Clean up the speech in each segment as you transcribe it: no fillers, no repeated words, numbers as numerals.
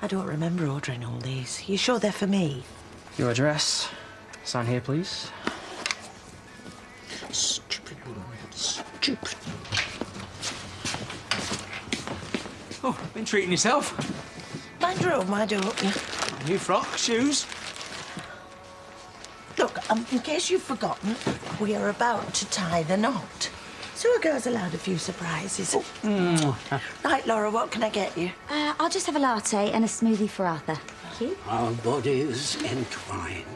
I don't remember ordering all these. You sure they're for me? Your address. Sign here, please. Stupid woman. Stupid. Oh, been treating yourself? Mind your own, why don't you? New frock, shoes. Look, in case you've forgotten, we are about to tie the knot. So a girl's allowed a few surprises. Right, Laura, what can I get you? I'll just have a latte and a smoothie for Arthur. Thank you. Our bodies entwine.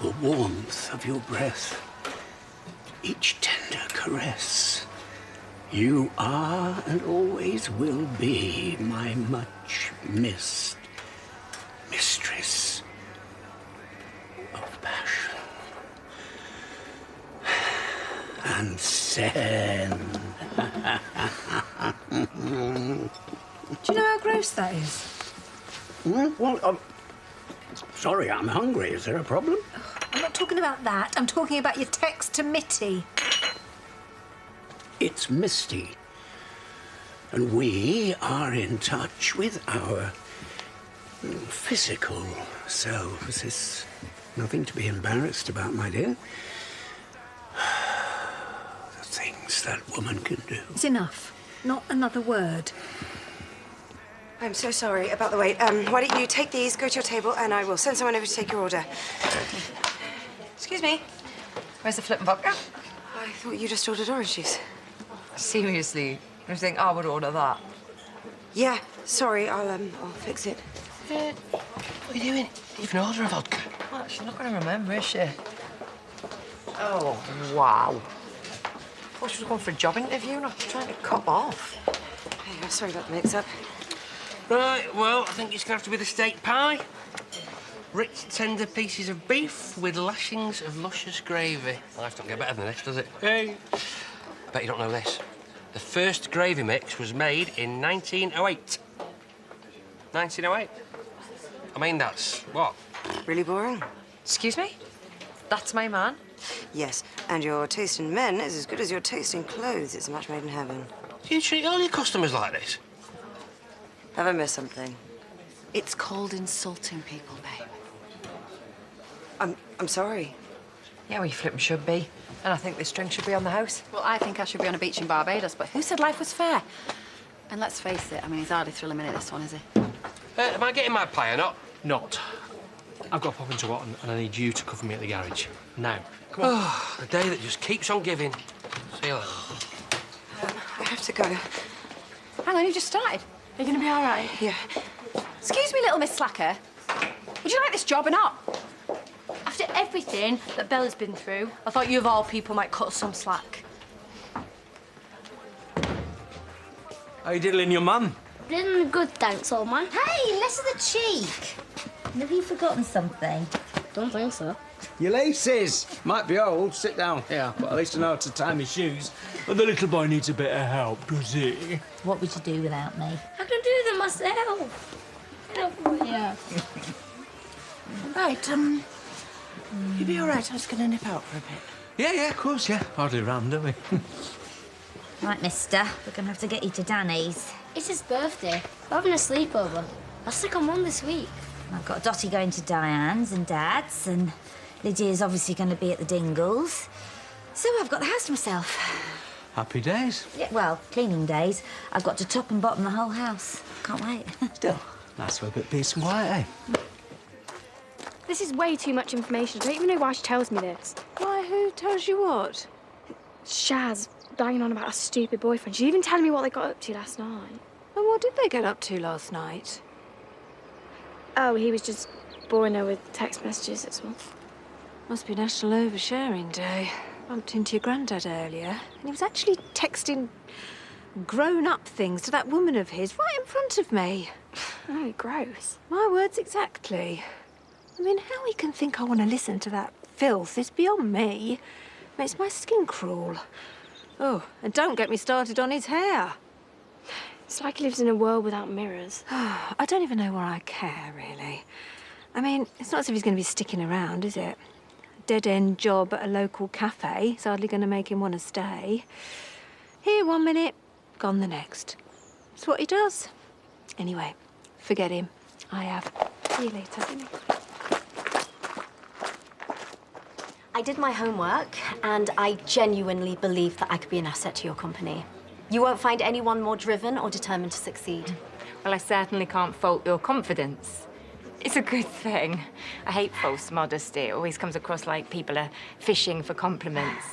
The warmth of your breath. Each tender caress. You are and always will be my much missed mistress of passion and sin. Do you know how gross that is? Well, sorry, I'm hungry. Is there a problem? I'm not talking about that. I'm talking about your text to Mitty. It's Misty. And we are in touch with our physical selves. There's nothing to be embarrassed about, my dear. The things that woman can do. It's enough. Not another word. I'm so sorry about the wait. Why don't you take these, go to your table, and I will send someone over to take your order. Excuse me. Where's the flippin' vodka? I thought you just ordered orange juice. Seriously? You think I would order that? Yeah, sorry, I'll fix it. What are you doing? Even order a vodka? Well, she's not going to remember, is she? Oh, wow. Thought she was going for a job interview, not trying to cop off. Hey, I'm sorry about the mix-up. Right, well, I think it's going to have to be the steak pie. Rich, tender pieces of beef with lashings of luscious gravy. Life don't get better than this, does it? Hey. Bet you don't know this. The first gravy mix was made in 1908. 1908? I mean, that's what? Really boring? Excuse me? That's my man? Yes, and your taste in men is as good as your taste in clothes. It's a match made in heaven. Do you treat all your customers like this? Have I missed something? It's called insulting people, babe. I'm sorry. Yeah, well, you flippin' should be. And I think this drink should be on the house. Well, I think I should be on a beach in Barbados, but who said life was fair? And let's face it, I mean, he's hardly thrilling minute, this one, is he? Am I getting my pie or not? Not. I've got to pop into Watton and I need you to cover me at the garage. Now. Come on. Oh, the day that just keeps on giving. See you later. I have to go. Hang on, you just started. Are you going to be all right? Yeah. Excuse me, little Miss Slacker. Would you like this job or not? After everything that Bella's been through, I thought you of all people might cut us some slack. How you diddling your mum? Been good, thanks, old man. Hey, less of the cheek. Have you forgotten something? Don't think so. Your laces. Might be old, sit down here, but at least I know how to tie my shoes. But the little boy needs a bit of help, does he? What would you do without me? I can do them myself. Yeah. Right, you be all right? I was going to nip out for a bit. Yeah, of course, yeah. Hardly around, do we? Right, mister, we're going to have to get you to Danny's. It's his birthday. We're having a sleepover. I'll stick on one this week. I've got Dottie going to Diane's and Dad's, and Lydia's obviously going to be at the Dingles. So I've got the house to myself. Happy days. Yeah, well, cleaning days. I've got to top and bottom the whole house. Can't wait. Still, nice for a bit of peace and quiet, eh? This is way too much information. I don't even know why she tells me this. Why, who tells you what? Shaz banging on about a stupid boyfriend. She's even telling me what they got up to last night. And what did they get up to last night? Oh, he was just boring her with text messages, that's all. Must be National Oversharing Day. Bumped into your granddad earlier, and he was actually texting grown-up things to that woman of his right in front of me. Oh, gross. My words exactly. I mean, how he can think I want to listen to that filth is beyond me. Makes my skin crawl. Oh, and don't get me started on his hair. It's like he lives in a world without mirrors. I don't even know where I care, really. I mean, it's not as if he's going to be sticking around, is it? Dead-end job at a local cafe is hardly going to make him want to stay. Here 1 minute, gone the next. It's what he does. Anyway, Forget him. I have. See you later. I did my homework, and I genuinely believe that I could be an asset to your company. You won't find anyone more driven or determined to succeed. Well, I certainly can't fault your confidence. It's a good thing. I hate false modesty. It always comes across like people are fishing for compliments.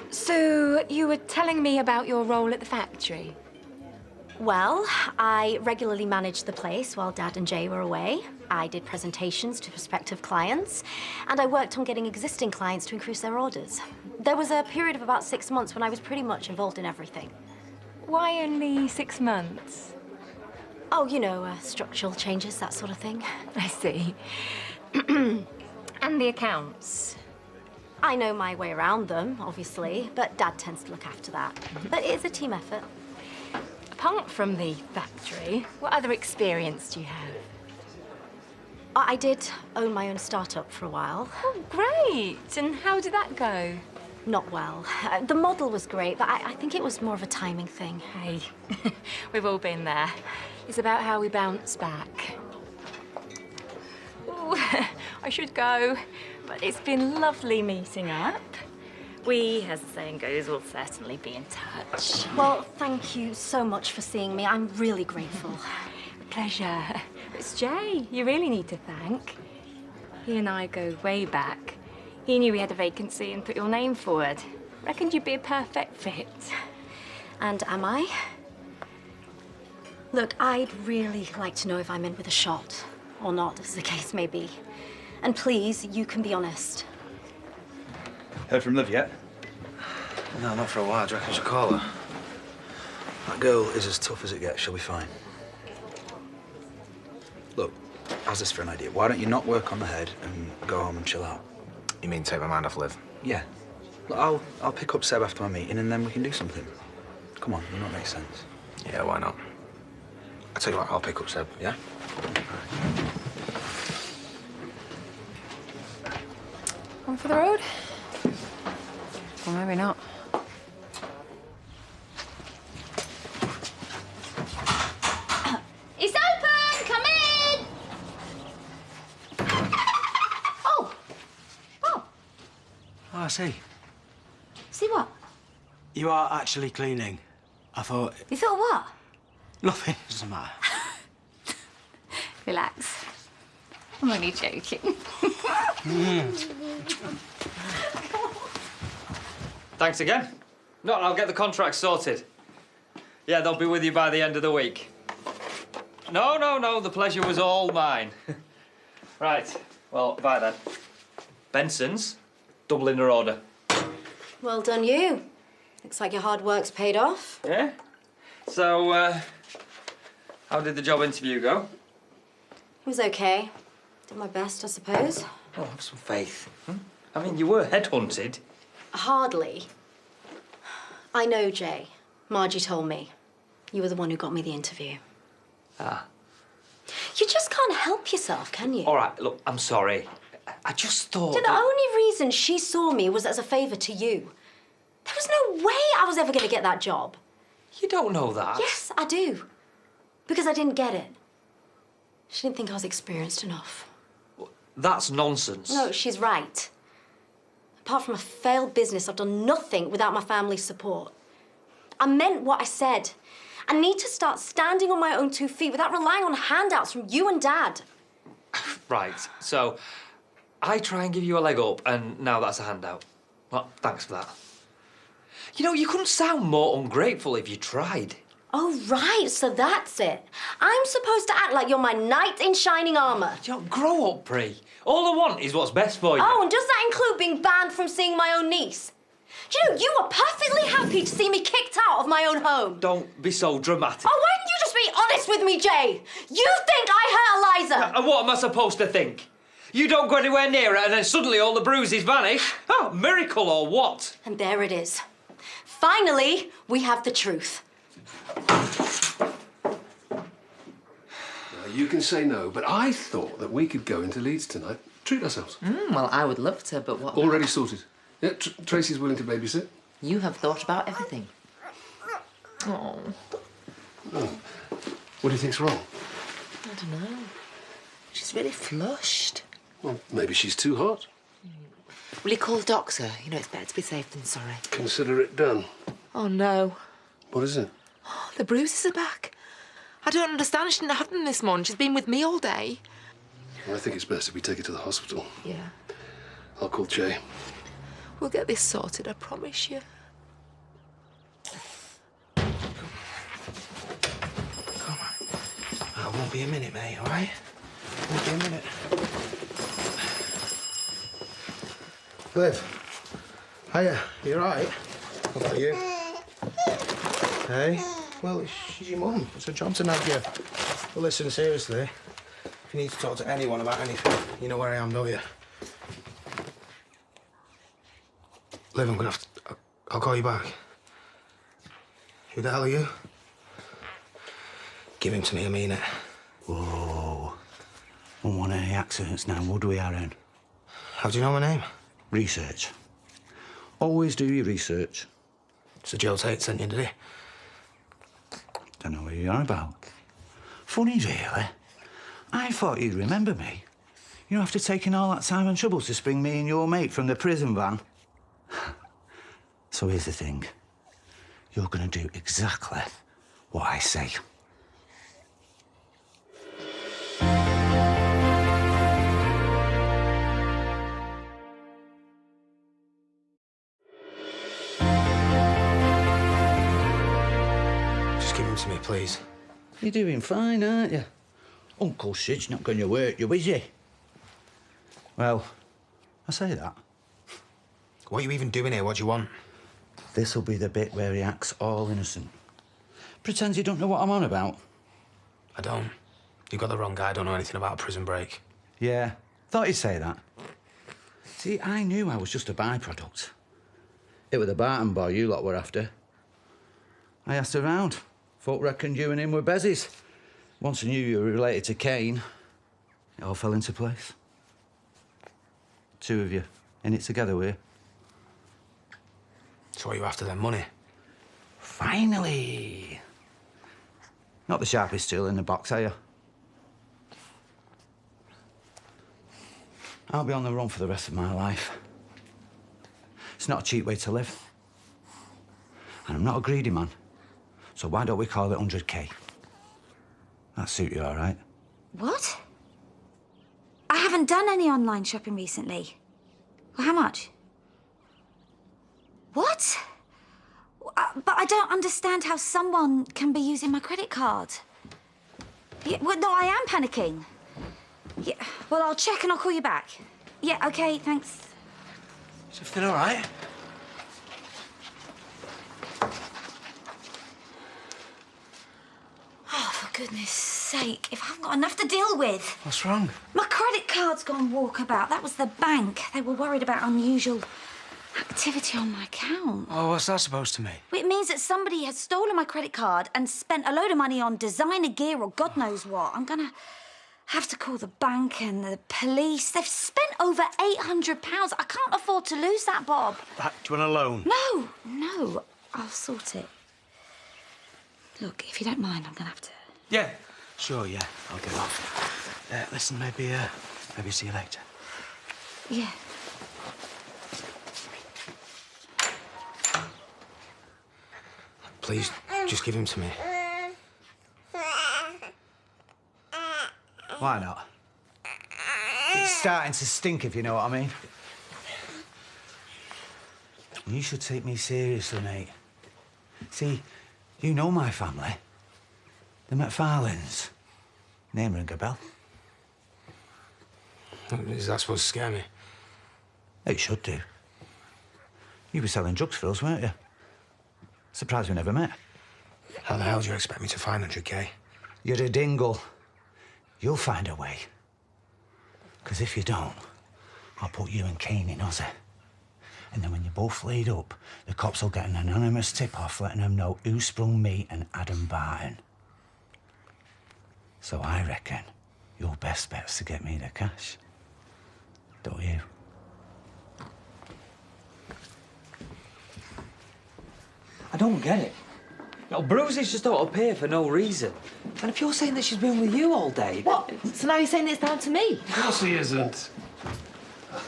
So, you were telling me about your role at the factory? Well, I regularly managed the place while Dad and Jay were away. I did presentations to prospective clients, and I worked on getting existing clients to increase their orders. There was a period of about 6 months when I was pretty much involved in everything. Why only 6 months? Oh, you know, structural changes, that sort of thing. I see. And the accounts? I know my way around them, obviously, but Dad tends to look after that. But it's a team effort. Apart from the factory, what other experience do you have? I did own my own startup for a while. Oh, great! And how did that go? Not well. The model was great, but I think it was more of a timing thing. Hey, we've all been there. It's about how we bounce back. Ooh, I should go, but it's been lovely meeting up. We, as the saying goes, will certainly be in touch. Well, thank you so much for seeing me. I'm really grateful. Pleasure. It's Jay you really need to thank. He and I go way back. He knew we had a vacancy and put your name forward. Reckoned you'd be a perfect fit. And am I? Look, I'd really like to know if I'm in with a shot, or not, as the case may be. And please, you can be honest. Heard from Liv yet? No, not for a while. Do you reckon I should call her? That girl is as tough as it gets. She'll be fine. Look, how's this for an idea? Why don't you not work on the head and go home and chill out? You mean take my mind off Liv? Yeah. Look, I'll pick up Seb after my meeting and then we can do something. Come on, you know what makes sense. Yeah, why not? I'll tell you what, I'll pick up Seb, yeah? On for the road? Or maybe not. It's open! Come in! Oh! Oh, I see. See what? You are actually cleaning. I thought... You thought what? Nothing. Doesn't matter. Relax. I'm only joking. Thanks again. No, I'll get the contract sorted. Yeah, they'll be with you by the end of the week. No, the pleasure was all mine. Right, well, bye then. Benson's, doubling her order. Well done, you. Looks like your hard work's paid off. Yeah? So, how did the job interview go? It was okay. Did my best, I suppose. Oh, have some faith. I mean, you were headhunted. Hardly. I know, Jay. Margie told me. You were the one who got me the interview. Ah. You just can't help yourself, can you? All right, look, I'm sorry. I just thought The only reason she saw me was as a favour to you. There was no way I was ever going to get that job. You don't know that. Yes, I do. Because I didn't get it. She didn't think I was experienced enough. That's nonsense. No, she's right. Apart from a failed business, I've done nothing without my family's support. I meant what I said. I need to start standing on my own 2 feet without relying on handouts from you and Dad. Right, so I try and give you a leg up, and now that's a handout. Well, thanks for that. You know, you couldn't sound more ungrateful if you tried. Oh, right, so that's it. I'm supposed to act like you're my knight in shining armour. You know, grow up, Pri. All I want is what's best for you. Oh, and does that include being banned from seeing my own niece? You know, you were perfectly happy to see me kicked out of my own home. Don't be so dramatic. Oh, why didn't you just be honest with me, Jay? You think I hurt Eliza? And what am I supposed to think? You don't go anywhere near her and then suddenly all the bruises vanish? Oh, miracle or what? And there it is. Finally, we have the truth. You can say no, but I thought that we could go into Leeds tonight, treat ourselves. Well, I would love to, but what... Already sorted. Yeah, Tracy's willing to babysit. You have thought about everything. Oh. What do you think's wrong? I don't know. She's really flushed. Well, maybe she's too hot. Will you call the doctor? You know, it's better to be safe than sorry. Consider it done. Oh, no. What is it? Oh, the bruises are back. I don't understand. She didn't have them this morning. She's been with me all day. Well, I think it's best if we take her to the hospital. Yeah. I'll call Jay. We'll get this sorted, I promise you. Come on. I won't be a minute, mate, all right? Won't be a minute. Liv. Hiya, you all right? What about you? Hey? Well, she's your mum. It's her job to nag you. Well, listen, seriously. If you need to talk to anyone about anything, you know where I am, don't you? Liv, I'm gonna have to... I'll call you back. Who the hell are you? Give him to me, I mean it. Whoa. Wouldn't want any accidents now, would we, Aaron? How do you know my name? Research. Always do your research. So Joe Tate sent you, did he? Don't know what you're on about. Funny, really. I thought you'd remember me. You know, after taking all that time and trouble to spring me and your mate from the prison van. So here's the thing. You're gonna do exactly what I say. Just give him to me, please. You're doing fine, aren't you? Uncle Sid's not going to hurt you, is he? Well, I say that. What are you even doing here? What do you want? This'll be the bit where he acts all innocent. Pretends he don't know what I'm on about. I don't. You've got the wrong guy. I don't know anything about a prison break. Yeah, thought he'd say that. See, I knew I was just a byproduct. It was the Barton boy you lot were after. I asked around. Folk reckoned you and him were bezies. Once I knew you were related to Kane, it all fell into place. Two of you, in it together, were you? So what are you after then? Money? Finally! Not the sharpest tool in the box, are you? I'll be on the run for the rest of my life. It's not a cheap way to live. And I'm not a greedy man. So why don't we call it 100K? That suit you all right? What? I haven't done any online shopping recently. Well, how much? What? But I don't understand how someone can be using my credit card. Yeah, well, no, I am panicking. Yeah, well, I'll check and I'll call you back. Yeah, OK, thanks. Is everything all right? Oh, for goodness sake, if I haven't got enough to deal with. What's wrong? My credit card's gone walkabout. That was the bank. They were worried about unusual activity on my account. Oh, what's that supposed to mean? Well, it means that somebody has stolen my credit card and spent a load of money on designer gear or God knows what. I'm gonna have to call the bank and the police. They've spent over £800. I can't afford to lose that, Bob. Do you want a loan? No, I'll sort it. Look, if you don't mind, I'm gonna have to... Yeah. Sure, yeah. I'll get off. Listen, maybe see you later. Yeah. Please, just give him to me. Why not? It's starting to stink, if you know what I mean. You should take me seriously, mate. See, you know my family. The McFarlanes. Name ring a bell. Is that supposed to scare me? It should do. You were selling drugs for us, weren't you? Surprised we never met. How the hell do you expect me to find 100K? You're a dingle. You'll find a way. Because if you don't, I'll put you and Kane in Aussie. And then when you're both laid up, the cops will get an anonymous tip-off letting them know who sprung me and Adam Barton. So I reckon your best bet's to get me the cash. Don't you? I don't get it. No, bruises just don't appear for no reason. And if you're saying that she's been with you all day... What? So now you're saying it's down to me? Of course he isn't.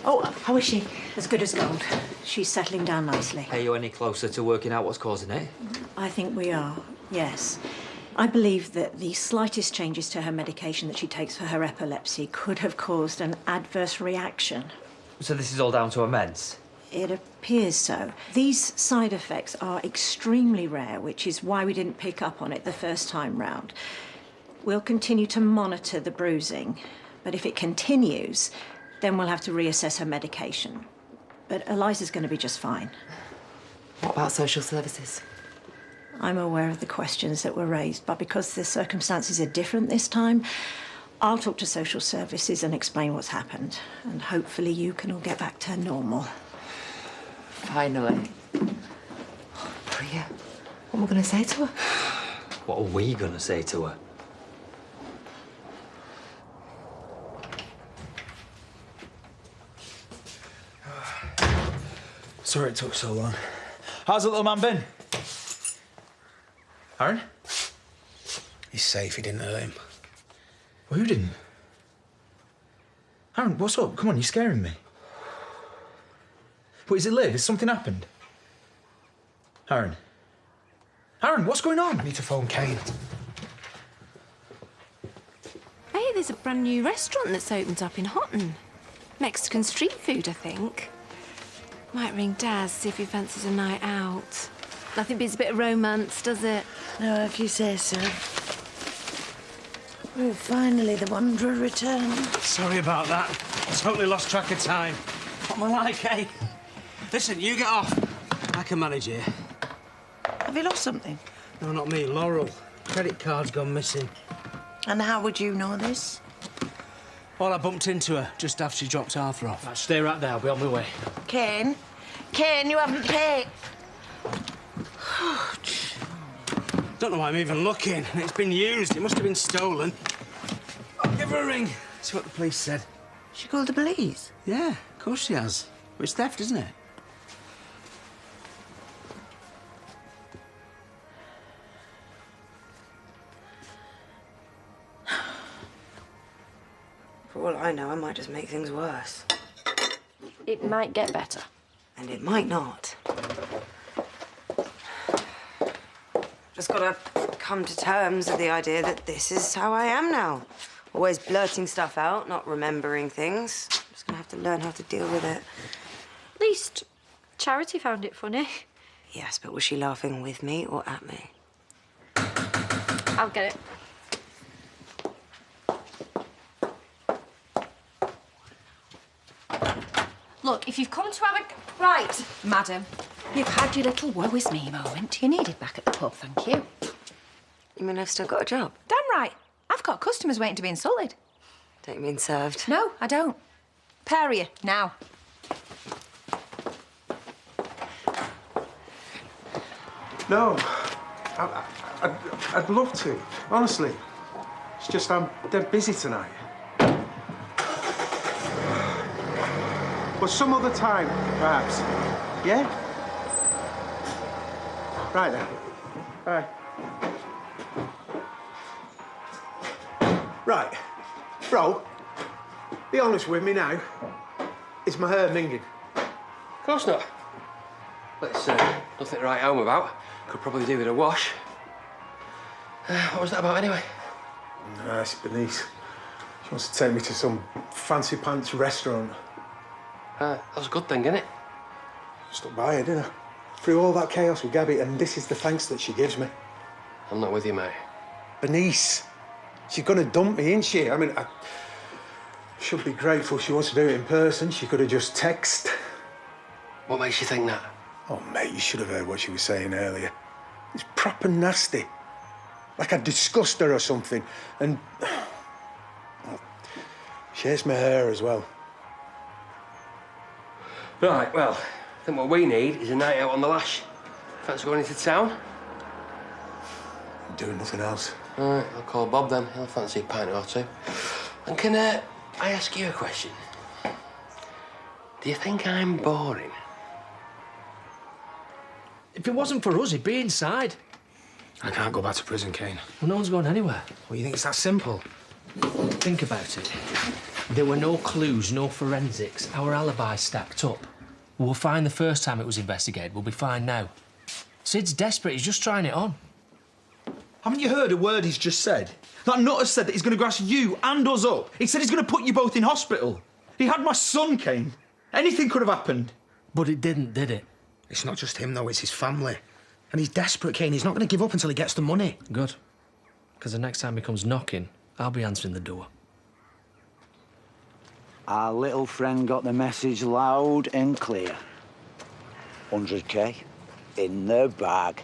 Oh, how is she? As good as gold. She's settling down nicely. Are you any closer to working out what's causing it? I think we are, yes. I believe that the slightest changes to her medication that she takes for her epilepsy could have caused an adverse reaction. So this is all down to a meds? It appears so. These side effects are extremely rare, which is why we didn't pick up on it the first time round. We'll continue to monitor the bruising, but if it continues, then we'll have to reassess her medication. But Eliza's going to be just fine. What about social services? I'm aware of the questions that were raised, but because the circumstances are different this time, I'll talk to social services and explain what's happened. And hopefully you can all get back to normal. Finally. Priya, what am I going to say to her? What are we going to say to her? Sorry it took so long. How's the little man been? Aaron? He's safe, he didn't hurt him. Well, who didn't? Aaron, what's up? Come on, you're scaring me. What, is it Liv? Has something happened? Aaron? Aaron, what's going on? I need to phone Kane. Hey, there's a brand new restaurant that's opened up in Houghton. Mexican street food, I think. Might ring Daz, see if he fancies a night out. Nothing beats a bit of romance, does it? No, if you say so. Oh, finally, the Wanderer returned. Sorry about that. Totally lost track of time. What am I like, eh? Listen, you get off. I can manage here. Have you lost something? No, not me. Laurel. Credit card's gone missing. And how would you know this? Well, I bumped into her just after she dropped Arthur off. Right, stay right there. I'll be on my way. Kane? Kane, you haven't paid. Don't know why I'm even looking. It's been used. It must have been stolen. I'll give her a ring. See what the police said. She called the police? Yeah, of course she has. But it's theft, isn't it? For all I know, I might just make things worse. It might get better. And it might not. Just gotta come to terms with the idea that this is how I am now. Always blurting stuff out, not remembering things. Just gonna have to learn how to deal with it. At least Charity found it funny. Yes, but was she laughing with me or at me? I'll get it. Look, if you've come to have a... Right, madam. You've had your little woe is me moment. You needed back at the pub, thank you. You mean I've still got a job? Damn right. I've got customers waiting to be insulted. Don't you mean served? No, I don't. Pair of you, now. No, I'd love to, honestly. It's just I'm dead busy tonight. But some other time, perhaps. Yeah? Right then. Bye. Right. Bro, be honest with me now. Is my hair minging? Of course not. But it's nothing to write home about. Could probably do with a wash. What was that about, anyway? Nah, it's Bernice. She wants to take me to some fancy pants restaurant. That's a good thing, isn't it? Stuck by her, didn't I? Through all that chaos with Gabby, and this is the thanks that she gives me. I'm not with you, mate. Bernice, she's gonna dump me, ain't she? I mean, I should be grateful she wants to do it in person. She could have just texted. What makes you think that? Oh, mate, you should have heard what she was saying earlier. It's proper nasty. Like I discussed her or something. And well, she hates my hair as well. Right, well, I think what we need is a night out on the lash. Fancy going into town? I'm doing nothing else. All right, I'll call Bob then. He'll fancy a pint or two. And can I ask you a question? Do you think I'm boring? If it wasn't for us, he'd be inside. I can't go back to prison, Kane. Well, no one's going anywhere. Well, you think it's that simple? Think about it. There were no clues, no forensics. Our alibi stacked up. We were fine the first time it was investigated. We'll be fine now. Sid's desperate. He's just trying it on. Haven't you heard a word he's just said? That nut has said that he's going to grass you and us up. He said he's going to put you both in hospital. He had my son, Kane. Anything could have happened. But it didn't, did it? It's not just him, though. It's his family. And he's desperate, Kane. He's not going to give up until he gets the money. Good. Because the next time he comes knocking, I'll be answering the door. Our little friend got the message loud and clear. 100k in the bag.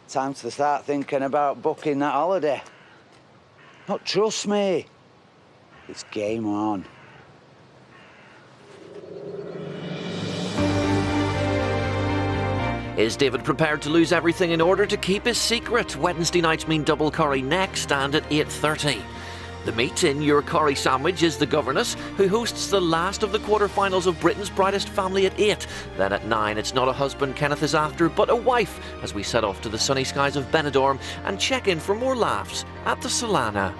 Time to start thinking about booking that holiday. Not trust me. It's game on. Is David prepared to lose everything in order to keep his secret? Wednesday nights mean double curry next and at 8:30. The meat in Your Curry Sandwich is the governess, who hosts the last of the quarter-finals of Britain's Brightest Family at 8. Then at 9, it's not a husband Kenneth is after, but a wife, as we set off to the sunny skies of Benidorm and check in for more laughs at the Solana.